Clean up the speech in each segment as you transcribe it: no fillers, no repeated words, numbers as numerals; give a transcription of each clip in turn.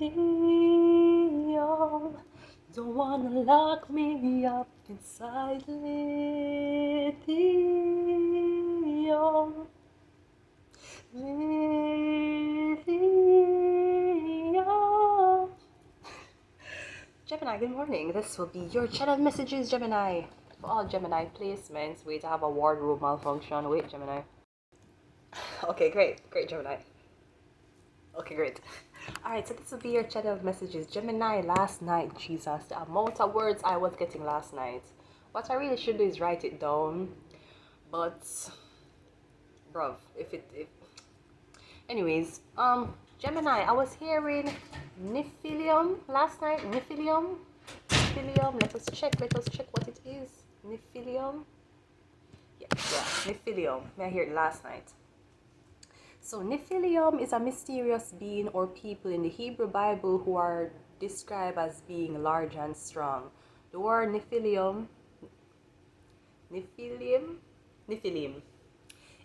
lithium. Don't wanna lock me up inside lithium. Lithium. Gemini, good morning. This will be your channel messages, Gemini. For all Gemini placements, wait, I have a wardrobe malfunction. Wait, Gemini. Okay, great, Gemini. Okay, great. Alright, so this will be your channel messages. Gemini, last night, Jesus, the amount of words I was getting last night. What I really should do is write it down. But, bruv, anyways, Gemini, I was hearing Nephilim last night. Nephilim, let us check what it is. Nephilim. Yeah, Nephilim. I heard it last night. So Nephilim is a mysterious being or people in the Hebrew Bible who are described as being large and strong. The word Nephilim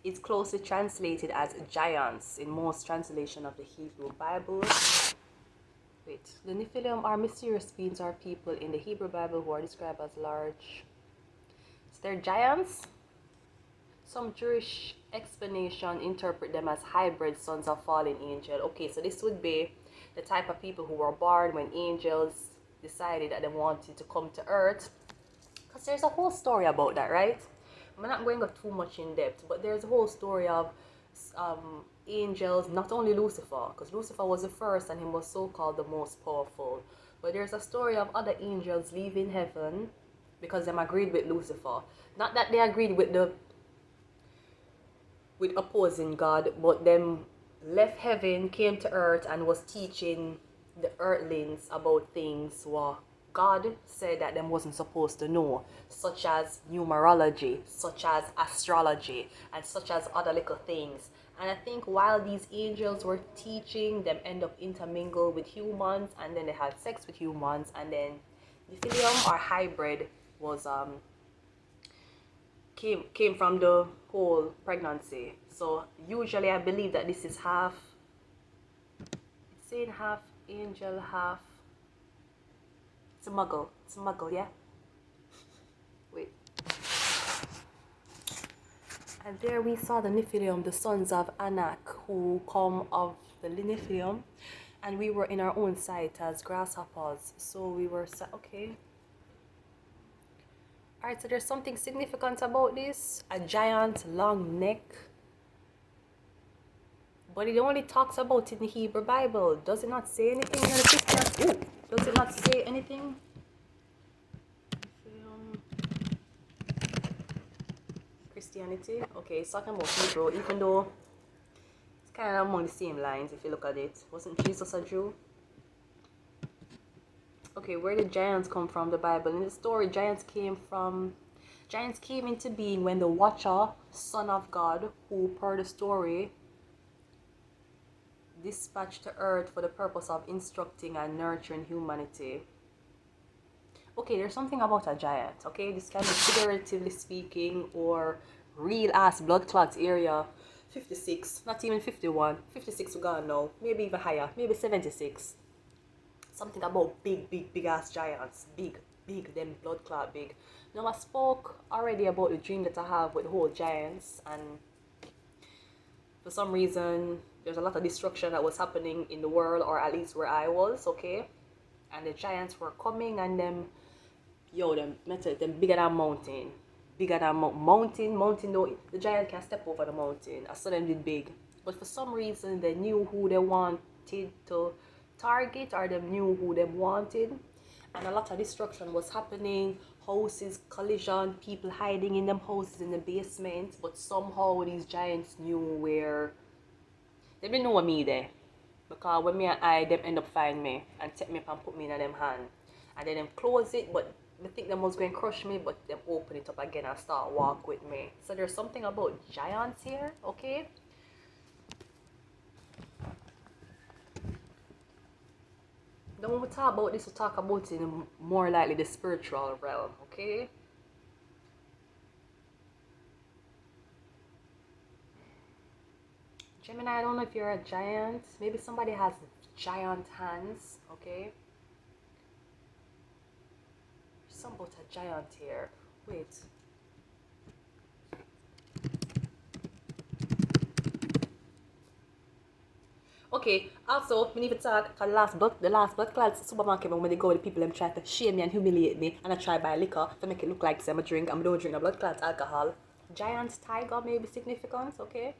is closely translated as giants in most translations of the Hebrew Bible. Wait, the Nephilim are mysterious beings or people in the Hebrew Bible who are described as large. So they're giants. Some Jewish explanation interpret them as hybrid sons of fallen angel. Okay, so this would be the type of people who were born when angels decided that they wanted to come to earth. Because there's a whole story about that, right? I'm not going to go too much in depth, but there's a whole story of angels, not only Lucifer, because Lucifer was the first and he was so-called the most powerful. But there's a story of other angels leaving heaven because they agreed with Lucifer. Not that they agreed with opposing God, but them left heaven, came to earth, and was teaching the earthlings about things what God said that them wasn't supposed to know, such as numerology, such as astrology, and such as other little things. And I think while these angels were teaching, them end up intermingle with humans, and then they had sex with humans, and then Nephilim or hybrid was came from the whole pregnancy. So usually I believe that this is half, it's saying half angel, half it's a muggle, yeah. Wait. And there we saw the Nephilim, the sons of Anak, who come of the Nephilim, and we were in our own sight as grasshoppers. So we were okay. Alright, so there's something significant about this. A giant long neck. But it only talks about it in the Hebrew Bible. Does it not say anything in the Christian? Ooh, does it not say anything? Christianity. Okay, it's talking about Hebrew, even though it's kind of among the same lines if you look at it. Wasn't Jesus a Jew? Okay, where did giants come from, the Bible? In the story, giants came into being when the Watcher, son of God, who per the story dispatched to earth for the purpose of instructing and nurturing humanity. Okay, there's something about a giant, okay? This can be figuratively speaking or real ass blood clots area. 56, not even 51, 56 we gone now, maybe even higher, maybe 76. Something about big ass giants, big, them blood clot big. Now I spoke already about the dream that I have with the whole giants, and for some reason there's a lot of destruction that was happening in the world, or at least where I was, okay? And the giants were coming, and them bigger than mountain. Mountain though, the giant can step over the mountain. I saw them did big. But for some reason they knew who they wanted to target, or they knew who they wanted, and a lot of destruction was happening. Houses collision, people hiding in them houses in the basement, but somehow these giants knew where. They didn't know me there, because when me and I them end up find me and take me up and put me in them hand, and then them close it, but I think them was going to crush me, but them open it up again and start walk with me. So there's something about giants here, okay? Then when we talk about this, we talk about it in more likely the spiritual realm, okay? Gemini, I don't know if you're a giant. Maybe somebody has giant hands, okay? Something about a giant here. Wait. Okay, also, we need to talk, because the last blood clots supermarket when they go, the people them try to shame me and humiliate me, and I try buy liquor to make it look like I'm a drink, and I don't drink the blood clots alcohol. Giant tiger may be significant, okay?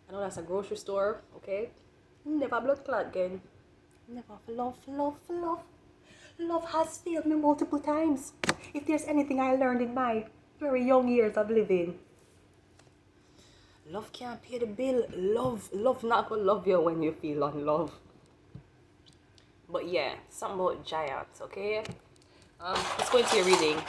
I know that's a grocery store, okay? Never blood clot again. Never. Love has failed me multiple times. If there's anything I learned in my very young years of living, love can't pay the bill. Love not gonna love you when you feel unloved. But yeah, something about giants, okay? Let's go into your reading.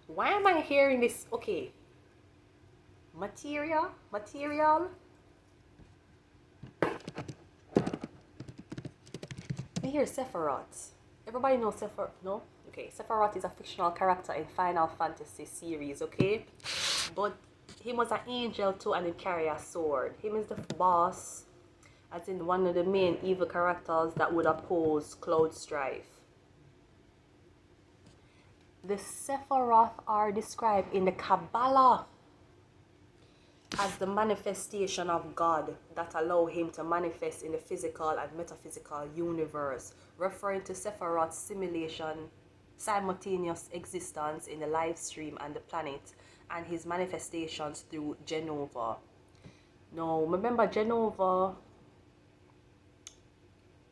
Why am I hearing this? Okay. Material. I hear Sephiroth. Everybody knows Sephiroth, no? Okay, Sephiroth is a fictional character in Final Fantasy series, okay? But he was an angel too, and he carry a sword. Him is the boss, as in one of the main evil characters that would oppose 𝒑𝒓𝒆𝒔. The Sephiroth are described in the Kabbalah as the manifestation of God that allow him to manifest in the physical and metaphysical universe, referring to Sephiroth's simultaneous existence in the live stream and the planet, and his manifestations through 𝒑𝒂𝒏𝒊𝒎𝒔. Now, remember 𝒑𝒂𝒏𝒊𝒎𝒔?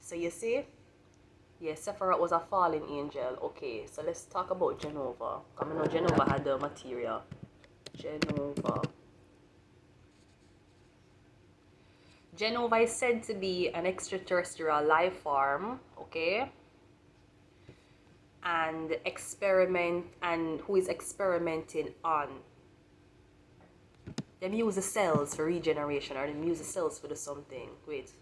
So you see? Yes, Sephiroth was a fallen angel. Okay, so let's talk about 𝒑𝒂𝒏𝒊𝒎𝒔. Because I know 𝒑𝒂𝒏𝒊𝒎𝒔 had the material. 𝒑𝒂𝒏𝒊𝒎𝒔. 𝒑𝒂𝒏𝒊𝒎𝒔 is said to be an extraterrestrial life form, okay? And who is experimenting on. Them use the cells for regeneration, or them use the cells for the something. Wait.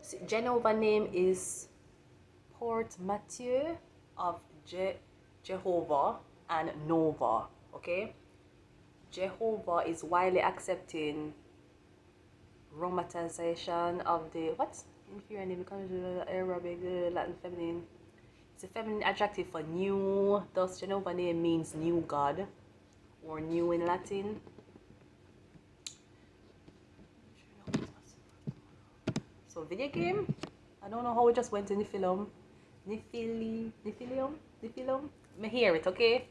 See, 𝒑𝒂𝒏𝒊𝒎𝒔 name is portmanteau of Jehovah and Nova, okay? Jehovah is widely accepting romanticization of the inferior name becomes Arabic, Latin feminine. It's a feminine adjective for new. Thus, 𝒑𝒂𝒏𝒊𝒎𝒔 name means new god, or new in Latin. So video game. I don't know how we just went to Nephilim. Me hear it, okay?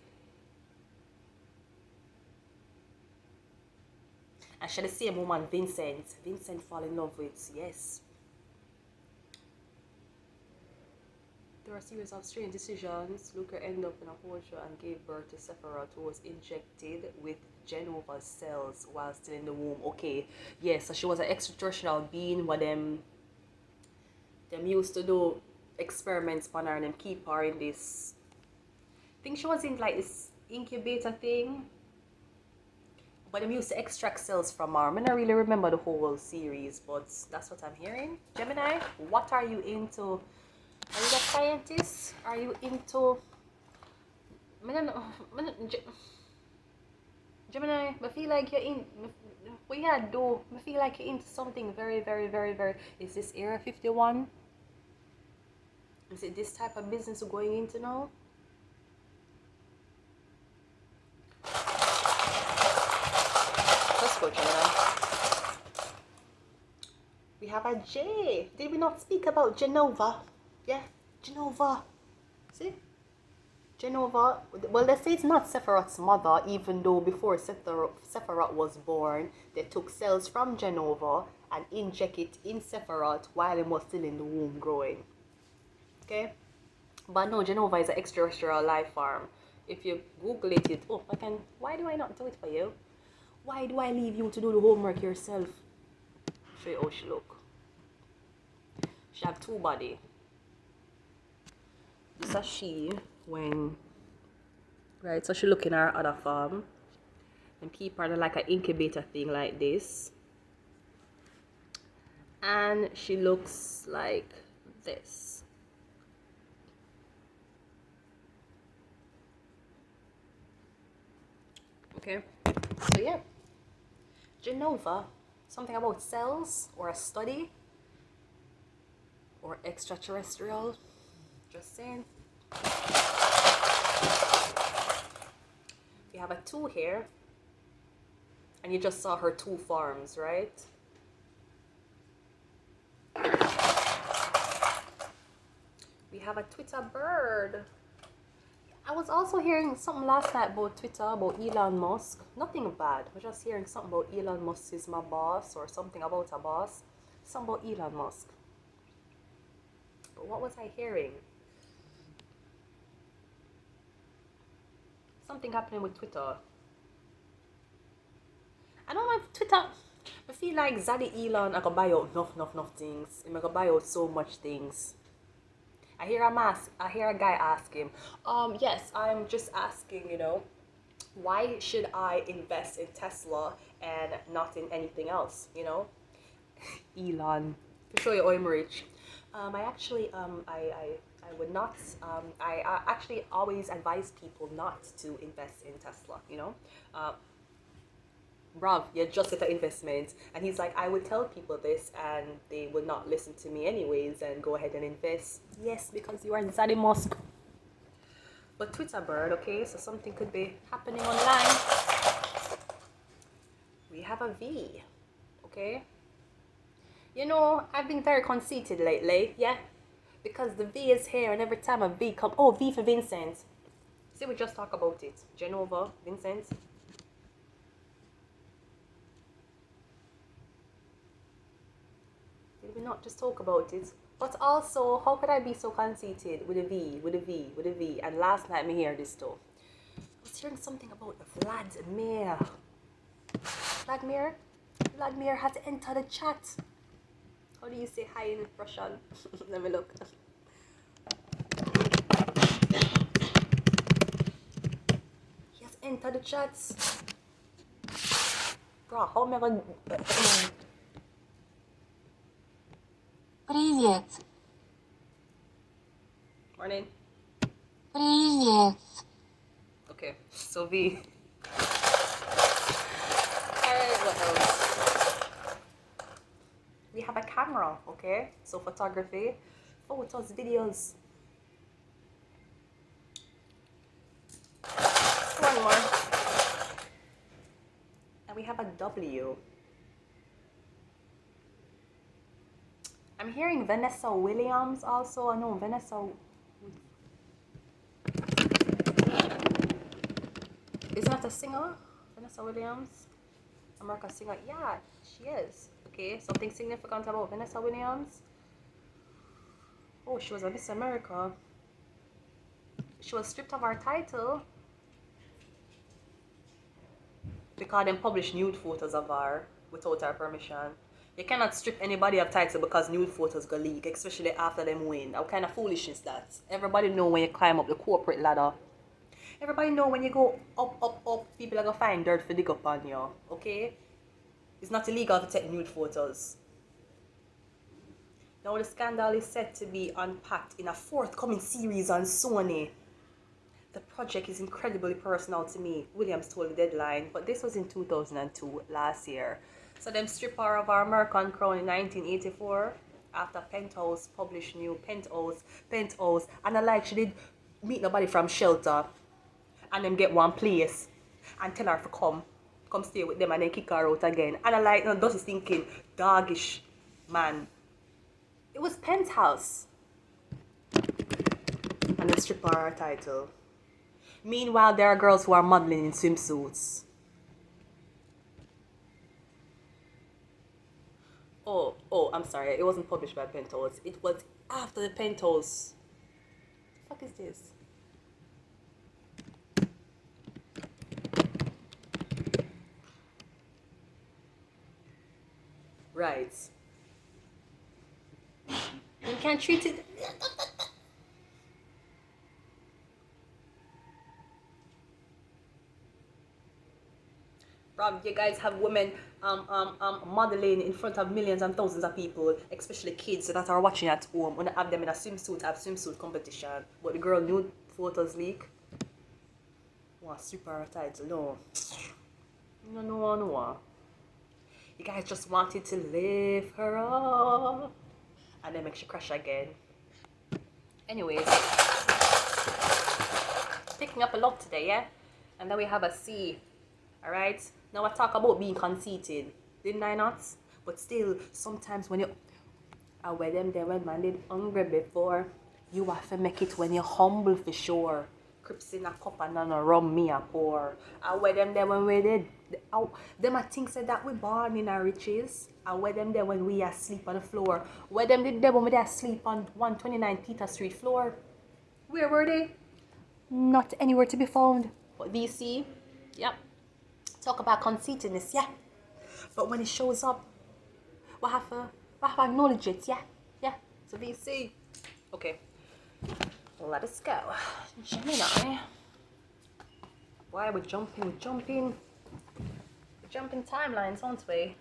And she the same woman, Vincent. Vincent fall in love with, yes. There are a series of strange decisions. Luca ended up in a horseshoe and gave birth to Sephiroth, who was injected with 𝒑𝒂𝒏𝒊𝒎𝒔 cells while still in the womb. Okay, yes, so she was an extraterrestrial being, but them used to do experiments on her and them keep her in this. I think she was in like this incubator thing. But them used to extract cells from her. I don't really remember the whole series, but that's what I'm hearing. Gemini, what are you into? Are you a scientist? Are you into... Gemini, I feel like you're in... What you do? I feel like you're into something very, very, very, very... Is this Area 51? Is it this type of business you're going into now? Let's go, Gemini. We have a J. Did we not speak about Genova? Yeah, Genova. See? Genova. Well, they say it's not Sephiroth's mother, even though before Sephiroth was born, they took cells from Genova and inject it in Sephiroth while he was still in the womb growing. Okay? But no, Genova is an extraterrestrial life form. If you Google it, why do I not do it for you? Why do I leave you to do the homework yourself? Show you how she look. She have two body. This is she when, right, so she look in her other form. And keep her like an incubator thing like this. And she looks like this. Okay, so yeah, Genova, something about cells or a study or extraterrestrial, just saying. You have a 2 here, and you just saw her 2 forms, right? We have a Twitter bird. I was also hearing something last night about Twitter, about Elon Musk. Nothing bad. I was just hearing something about Elon Musk is my boss, or something about a boss. Something about Elon Musk. But what was I hearing? Something happening with Twitter. I don't know if Twitter, I feel like Zaddy Elon, I can buy out enough things. I'm gonna buy out so much things. I hear a guy ask him, yes, I'm just asking, you know, why should I invest in Tesla and not in anything else, you know? Elon, to show you I'm rich. I actually, I would not, I actually always advise people not to invest in Tesla, you know? Bruv, you're just at the investment. And he's like, I would tell people this and they would not listen to me anyways and go ahead and invest. Yes, because you are Zaddy Musk. But Twitter bird, okay, so something could be happening online. We have a V, okay? You know, I've been very conceited lately, yeah? Because the V is here and every time a V comes, oh, V for Vincent. See, we just talk about it. Genova, Vincent. Did we not just talk about it? But also, how could I be so conceited with a V, with a V, with a V? And last night me hear this too. I was hearing something about Vladimir. Vladimir has entered the chat. How do you say hi in Russian? Let me look. He has entered the chat. Bro, how am I gonna... Привет. Morning. Привет. Okay, so V. Alright, what else? We have a camera, okay? So photography, photos, videos. One more. And we have a W. I'm hearing Vanessa Williams also. I know Vanessa. Is that a singer? Vanessa Williams? American singer? Yeah, she is. Okay, something significant about Vanessa Williams. Oh, she was a Miss America. She was stripped of her title because they published nude photos of her without her permission. You cannot strip anybody of title because nude photos go leak, especially after them win. What kind of foolishness that? Everybody know when you climb up the corporate ladder. Everybody know when you go up, people are gonna find dirt for dig up on you, okay? It's not illegal to take nude photos. Now the scandal is set to be unpacked in a forthcoming series on Sony. The project is incredibly personal to me, Williams told the Deadline, but this was in 2002, last year. So them strip her of our American crown in 1984 after Penthouse published new Penthouse, and I like she did meet nobody from shelter and them get one place and tell her to come stay with them and then kick her out again. And I like, no, Dusty thinking, doggish man. It was Penthouse. And they strip her title. Meanwhile, there are girls who are modeling in swimsuits. Oh, I'm sorry. It wasn't published by Penthouse. It was after the Penthouse. What the fuck is this? Right. You can't treat it. Rob, you guys have women modeling in front of millions and thousands of people, especially kids that are watching at home. When I have them in a swimsuit, have swimsuit competition, but the girl nude photos leak. want super title, no. No. You guys just wanted to lift her up and then make she crash again. Anyways, picking up a lot today, yeah? And then we have a C. Alright? Now I talk about being conceited. Didn't I not? But still, sometimes when you I wear them there when man did hungry before, you have to make it when you're humble for sure. Crips in a cup and none rum me a pour. I wear them there when we did. Them I think said that we born in our riches. I wear them there when we asleep on the floor. Wear them did there when we asleep on 129 Peter Street floor. Where were they? Not anywhere to be found. But VC, yep. Talk about conceitedness, yeah. But when it shows up, we have to acknowledge it, yeah. So VC. Okay. Let us go. Gemini. Why are we jumping? We're jumping timelines, aren't we?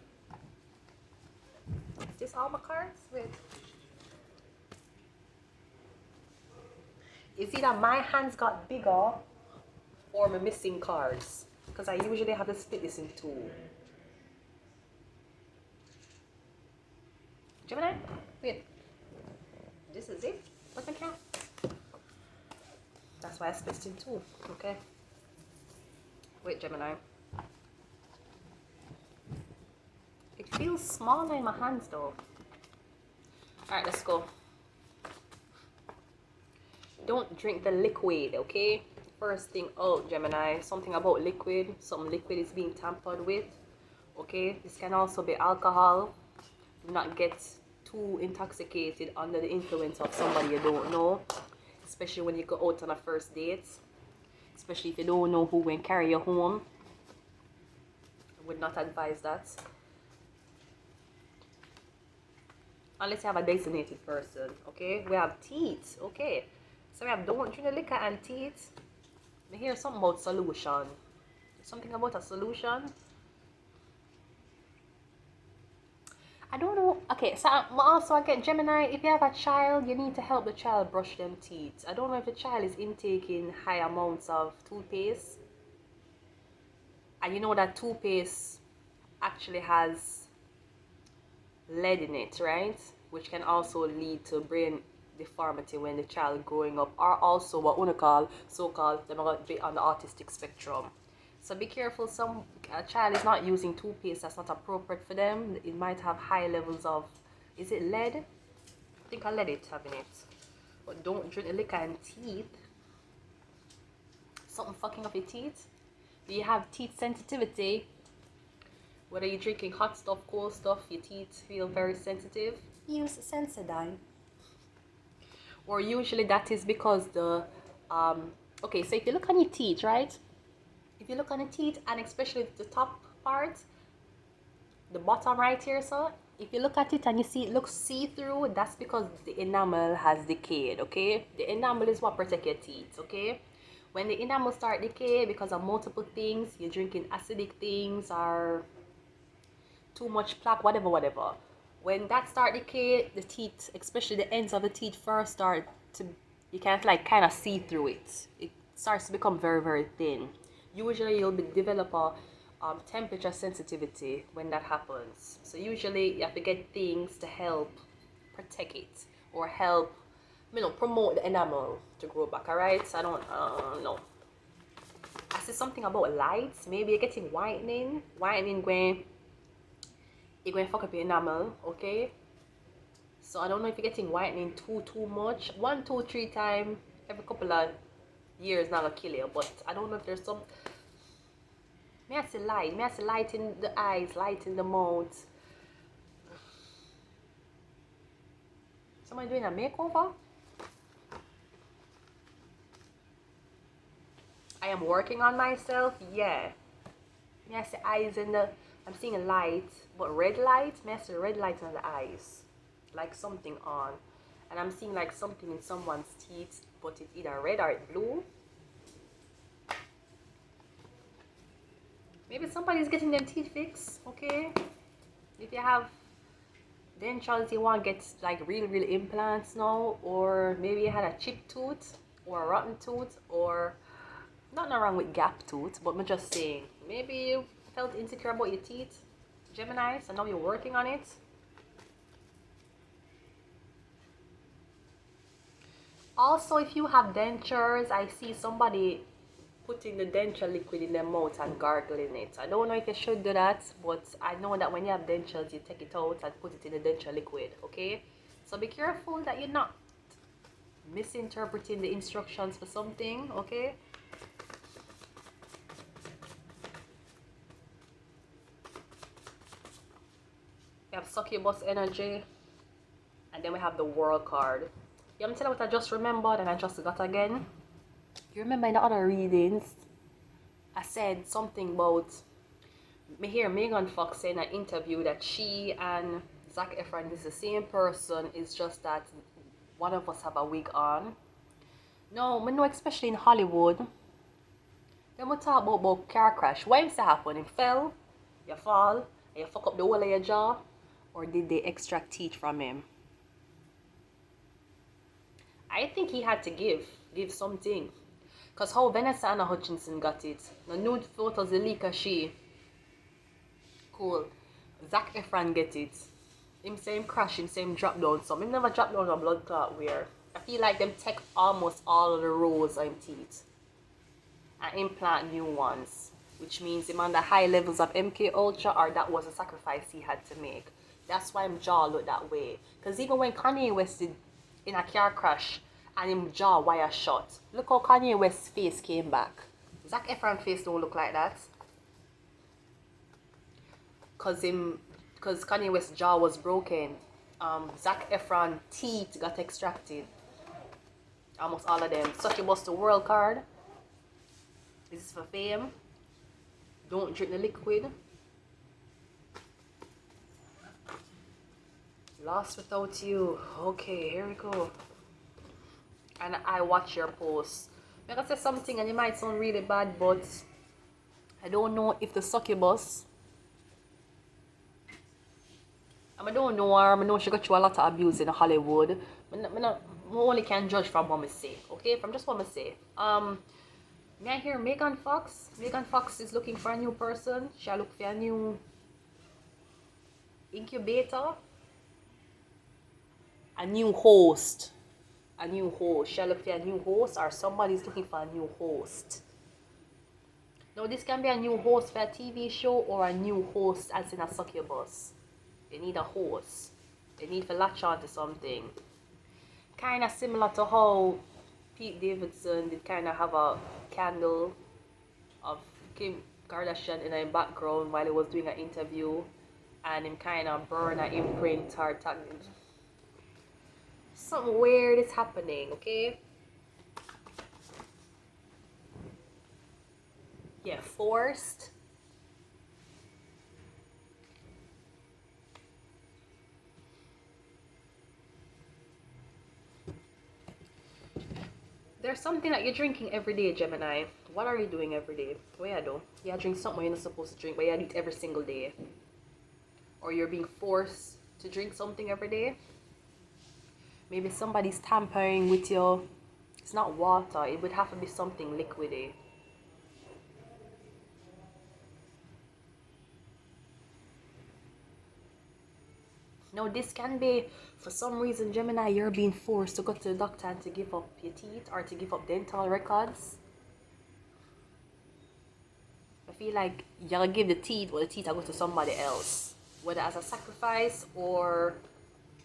Is this all my cards? Wait. Is it that my hands got bigger or am I missing cards? Because I usually have to split this in two. Gemini? Wait. This is it? What's my count? That's why I split it in two. Okay. Wait, Gemini. It feels smaller in my hands though. Alright, let's go. Don't drink the liquid, okay? First thing out, Gemini. Something about liquid. Some liquid is being tampered with. Okay? This can also be alcohol. Do not get too intoxicated under the influence of somebody you don't know. Especially when you go out on a first date. Especially if you don't know who will carry you home. I would not advise that. Unless you have a designated person, okay? We have teeth, okay? So we have don't drink the liquor and teeth. I hear something about solution. Something about a solution. I don't know. Okay, so also again, Gemini, if you have a child, you need to help the child brush them teeth. I don't know if the child is intaking high amounts of toothpaste. And you know that toothpaste actually has lead in it, right? Which can also lead to brain deformity when the child growing up, or also what we call so-called they're going to be on the autistic spectrum. So be careful. A child is not using toothpaste that's not appropriate for them. It might have high levels of, is it lead? I think I let it have in it. But don't drink the liquor and teeth. Something fucking up your teeth. Do you have teeth sensitivity? Whether you're drinking hot stuff, cold stuff, your teeth feel very sensitive. Use Sensodyne. Or usually that is because the okay, so if you look on your teeth, right? If you look on the teeth, and especially the top part, the bottom right here, so if you look at it and you see it looks see-through, that's because the enamel has decayed, okay? The enamel is what protects your teeth, okay? When the enamel start decay because of multiple things, you're drinking acidic things or too much plaque, whatever. When that start decay, the teeth, especially the ends of the teeth first start to, you can't like kind of see through it. It starts to become very, very thin. Usually you'll develop a temperature sensitivity when that happens. So usually you have to get things to help protect it or help, promote the enamel to grow back, alright? So I don't know. I see something about lights. Maybe you're getting whitening when you're going to fuck up your enamel, okay? So I don't know if you're getting whitening too much. 1, 2, 3 times every couple of years not gonna kill you, but I don't know if there's some. May I say light in the eyes, light in the mouth. Somebody doing a makeover? I am working on myself, yeah. May I say eyes in the, I'm seeing a light, but red light, may I say red light in the eyes. Like something on. And I'm seeing like something in someone's teeth, but it's either red or it's blue. Maybe somebody's getting their teeth fixed, okay? If you have dentures, you want to get like real implants now, or maybe you had a chipped tooth or a rotten tooth, or Nothing wrong with gap tooth, but I'm just saying, maybe you felt insecure about your teeth, Gemini, so now you're working on it. Also, if you have dentures, I see somebody putting the denture liquid in their mouth and gargling it. I don't know if you should do that, but I know that when you have dentures, you take it out and put it in the denture liquid, okay? So be careful that you're not misinterpreting the instructions for something, okay? We have succubus energy, and then we have the world card. You want me to tell you what I just remembered and I just got again? You remember in the other readings, I said something about me hear Megan Fox say in an interview that she and 𝒑𝒂𝒏 is the same person, it's just that one of us have a wig on. No, I know especially in Hollywood, then we talk about car crash. What if that happen? You fell, you fall, and you fuck up the whole of your jaw? Or did they extract teeth from him? I think he had to give something. Because how Vanessa Anna Hutchinson got it. The nude photos, the leak of she. Cool. 𝒑𝒂𝒏 get it. Him say him crash, him say him drop down some. Him never drop down a blood clot where. I feel like them take almost all of the rows of him teeth and implant new ones. Which means him under high levels of MK Ultra, or that was a sacrifice he had to make. That's why him jaw looked that way. Because even when Kanye West did in a car crash and him jaw wire shut, look how Kanye West's face came back. 𒒑𝒂𝒏's face don't look like that. Because Kanye West's jaw was broken. 𒒑𝒂𝒏's teeth got extracted. Almost all of them. Succubus the world card. This is for fame. Don't drink the liquid. Lost without you. Okay, here we go. And I watch your posts. I'm gonna say something and it might sound really bad, but I don't know if the succubus, I don't know her, I know she got through a lot of abuse in Hollywood. I only can judge from what I say, okay? From just what I say. May I hear Megan Fox? Megan Fox is looking for a new person. She'll look for a new incubator. A new host. A new host. She'll look for a new host, or somebody's looking for a new host. Now this can be a new host for a TV show or a new host as in a succubus. They need a host. They need to latch on to something. Kind of similar to how Pete Davidson did kind of have a candle of Kim Kardashian in the background while he was doing an interview, and him kind of burn an imprint or tag. Something weird is happening, okay? Yeah, forced. There's something that you're drinking every day, Gemini. What are you doing every day? What you do? You drink something you're not supposed to drink, but you eat every single day. Or you're being forced to drink something every day. Maybe somebody's tampering with you. It's not water. It would have to be something liquidy. Now this can be, for some reason, Gemini, you're being forced to go to the doctor and to give up your teeth or to give up dental records. I feel like you're give the teeth, or the teeth are go to somebody else. Whether as a sacrifice or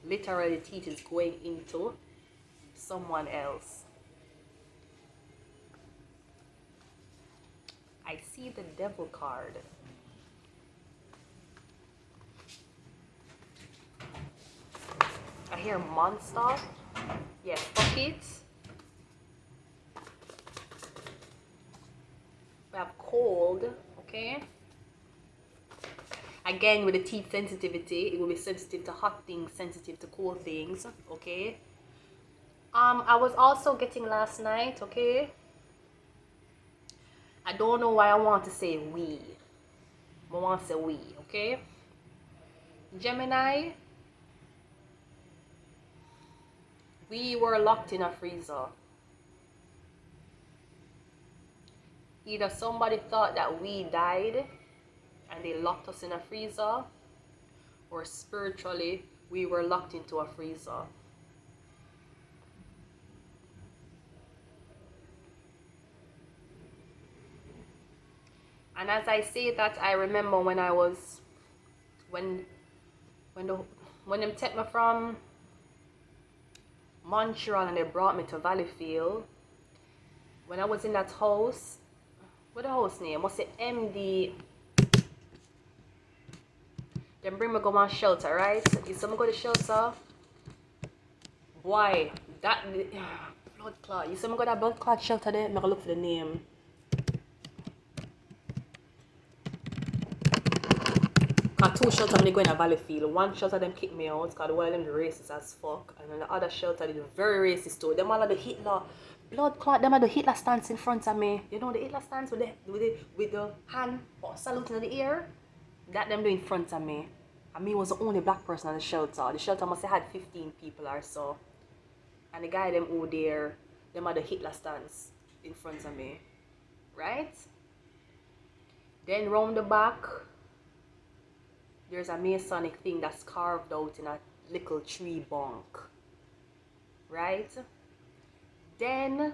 literally the teeth is going into someone else. I see the devil card. I hear monster. Yeah, fuck it. We have cold, okay? Again, with the teeth sensitivity, it will be sensitive to hot things, sensitive to cold things, okay? I was also getting last night, okay? I don't know why I want to say we. I want to say we, okay? Gemini, we were locked in a freezer. Either somebody thought that we died and they locked us in a freezer, or spiritually we were locked into a freezer. And as I say that, I remember when I was, when them take me from Montreal and they brought me to Valleyfield, when I was in that house, what the house name? Must say MD. Then bring me go on shelter, right? You see me go to shelter? Boy, that blood clot. You see me go to that blood clot shelter there? I'm gonna look for the name. Cause two shelters they go in a Valleyfield. One shelter them kick me out because one of them the racist as fuck. And then the other shelter they very racist too. Them all of the Hitler blood clot, them are the Hitler stance in front of me. You know the Hitler stance with the hand saluting in the air? That them do in front of me. And me was the only black person in the shelter. The shelter must have had 15 people or so. And the guy them over there, them are the Hitler stance in front of me. Right? Then round the back, there's a Masonic thing that's carved out in a little tree bunk. Right? Then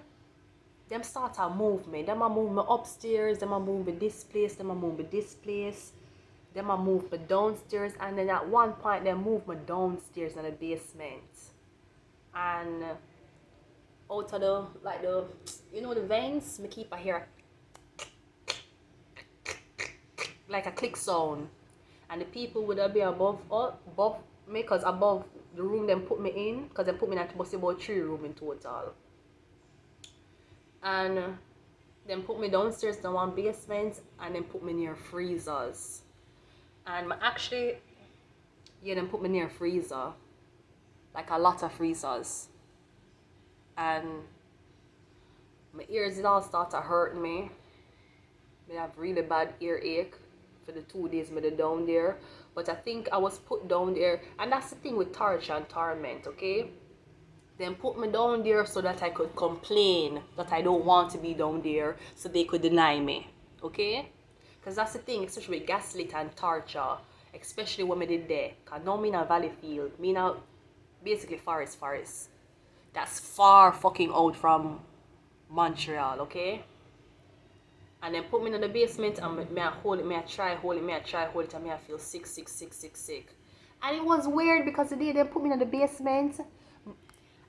them start to move me. Them a move me upstairs, them a move me this place, them a move me this place. Them a move me downstairs, and then at one point they move me downstairs in the basement. And out of the, like the, you know the vents, me keep a hear like a click sound. And the people would be above me, cause above the room them put me in, cause they put me in about 3 rooms in total. And then put me downstairs to one basement, and then put me near freezers. And actually, yeah, then put me near freezer, like a lot of freezers. And my ears it all start to hurt me. I have really bad earache for the 2 days me down there. But I think I was put down there, and that's the thing with torture and torment, okay? Then put me down there so that I could complain that I don't want to be down there, so they could deny me, okay? Because that's the thing, especially with gaslit and torture, especially when I did there. Because now I'm in a Valleyfield, me now basically forest. That's far fucking out from Montreal, okay? And then put me in the basement and me I hold it, me I try hold it, and me I feel sick. And it was weird because the day they put me in the basement,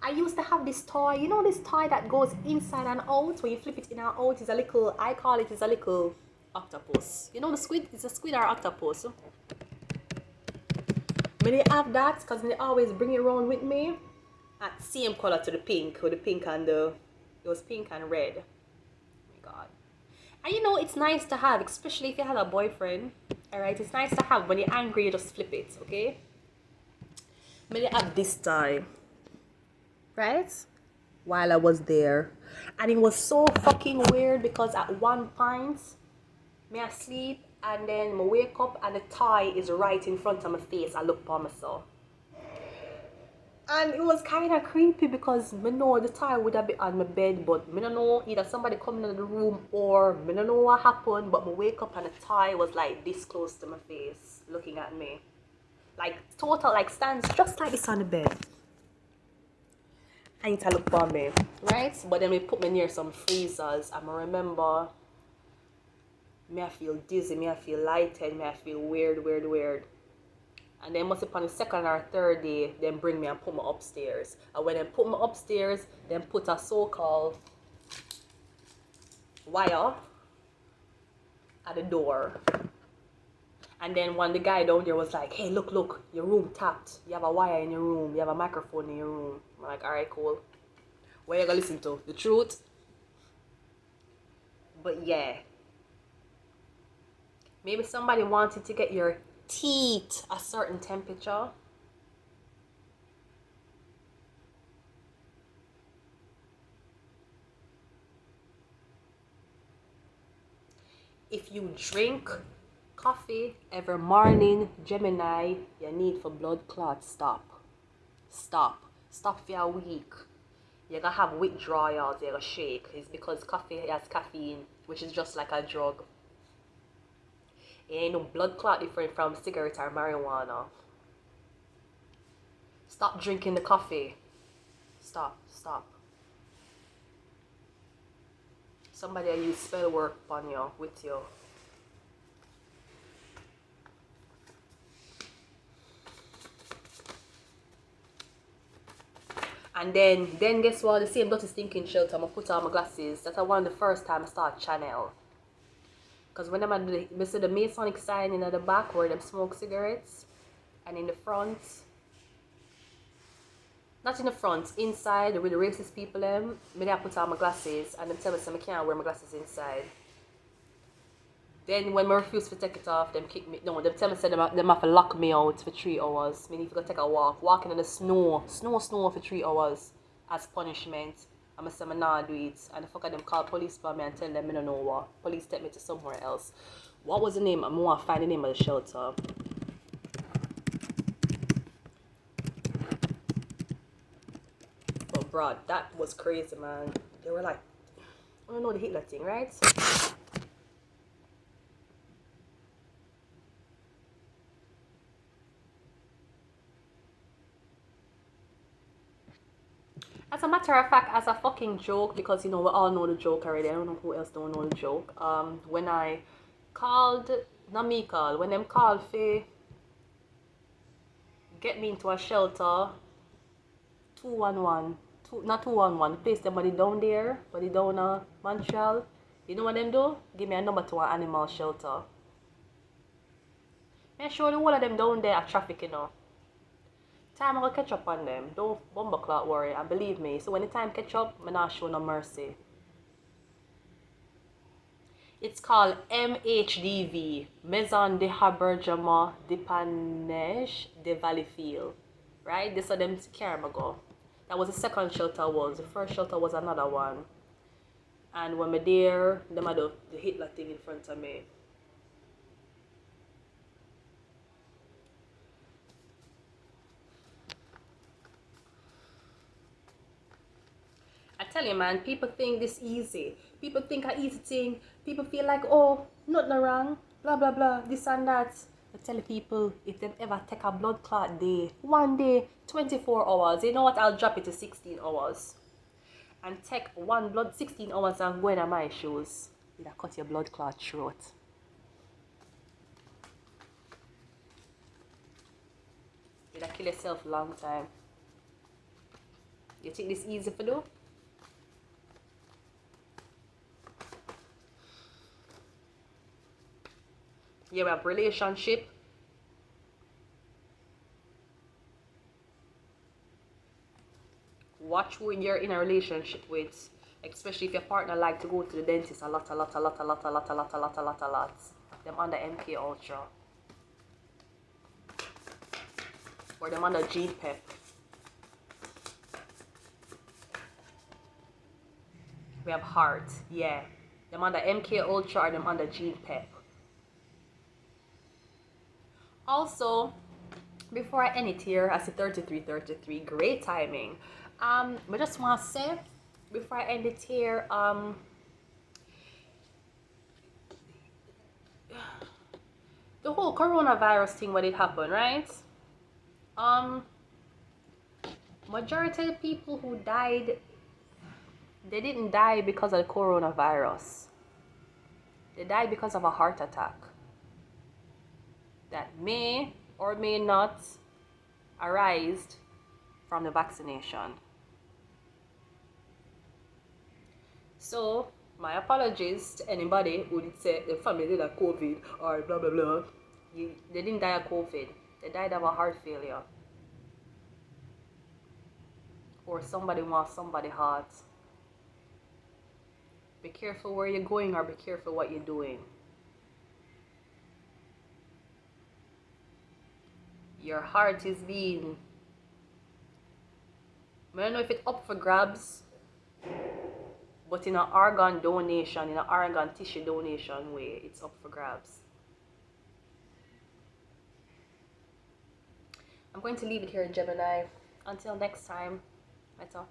I used to have this toy, you know this toy that goes inside and out, when you flip it in and out, it's a little, I call it is a little octopus. You know the squid, it's a squid or octopus. When they have that, because they always bring it around with me, at same color to the pink, with the pink and the, it was pink and red. Oh my god. And you know, it's nice to have, especially if you have a boyfriend, alright, it's nice to have, when you're angry, you just flip it, okay? When they have this time, right, while I was there, and it was so fucking weird because at one point, me I sleep, and then I wake up and the tie is right in front of my face. I look for myself. And it was kind of creepy because I know the tie would have been on my bed, but I don't know, either somebody coming in the room or I don't know what happened, but I wake up and the tie was like this close to my face, looking at me. Like total, like stands just like this on the bed. I need to look for me, right? But then we put me near some freezers, and I remember me I feel dizzy, me I feel lightheaded, me I feel weird. And then must upon the 2nd or 3rd day, then bring me and put me upstairs. And when they put me upstairs, then put a so-called wire at the door. And then when the guy down there was like, hey, look, your room tapped. You have a wire in your room, you have a microphone in your room. I'm like, alright, cool. What you gonna listen to? The truth? But yeah. Maybe somebody wanted to get your teeth a certain temperature. If you drink coffee every morning, Gemini, you need for blood clot, stop for a week. You're gonna have withdrawals, you're gonna shake. It's because coffee has caffeine which is just like a drug. It ain't no blood clot different from cigarettes or marijuana. Stop drinking the coffee. Stop. Somebody I use spell work on you, with you. And then guess what? The same dirty stinking shelter. I'm gonna put on my glasses. That's one of the first time I start channel. Because when I do the Masonic sign in the back where them smoke cigarettes, and in the front, not in the front, inside with the racist people them, I put on my glasses and them tell me I can't wear my glasses inside. Then when I refuse to take it off, them kick me. No, them tell me them have to lock me out for 3 hours. I need to go take a walking in the snow for 3 hours as punishment. I'm say I not do it, and the fuck them call police for me and tell them I don't know what. Police take me to somewhere else. What was the name? I want to find the name of the shelter. But bro, that was crazy, man. They were like, I don't know the Hitler thing, right? As a matter of fact, as a fucking joke, because you know we all know the joke already. I don't know who else don't know the joke. When I called, not me called, when them called for get me into a shelter, 211, not 211, place them body down there, body down Montreal. You know what them do? Give me a number to an animal shelter. Make sure the whole of them down there are traffic, you know. Time I will catch up on them. Don't bumbleclot worry, and believe me. So when the time catch up, I'm not show no mercy. It's called MHDV, Maison de Hébergement d'Epanage de Valleyfield. Right? This are them Caramago. That was the second shelter was. The first shelter was another one. And when I'm there, them had the Hitler thing in front of me. I tell you, man, people think this easy. People think an easy thing. People feel like, oh, nothing wrong, blah, blah, blah, this and that. I tell people, if they ever take a blood clot day, one day, 24 hours, you know what, I'll drop it to 16 hours. And take 16 hours and go in my shoes. It'll cut your blood clot throat. It'll kill yourself a long time. You think this easy for do? You have relationship. Watch who you're in a relationship with, especially if your partner like to go to the dentist a lot. Them under 𝒒𝒑𝒂𝒊𝒐𝒏𝒂𝒍𝒔. Or them under 𝒐𝒂𝒕𝒊𝒏𝒂𝒍𝒔. We have heart, yeah. Them under 𝒒𝒑𝒂𝒊𝒐𝒏𝒂𝒍𝒔 or them under 𝒐𝒂𝒕𝒊𝒏𝒂𝒍𝒔. Also, before I end it here, I see 33, great timing. I just want to say, before I end it here, the whole coronavirus thing when it happened, right? Majority of people who died, they didn't die because of the coronavirus. They died because of a heart attack that may or may not arise from the vaccination. So, my apologies to anybody who did say the family did have COVID or blah blah blah. They didn't die of COVID. They died of a heart failure. Or somebody wants somebody heart. Be careful where you're going or be careful what you're doing. Your heart is being, I don't know if it's up for grabs, but in an organ donation, in an organ tissue donation way, it's up for grabs. I'm going to leave it here, Gemini. Until next time, better.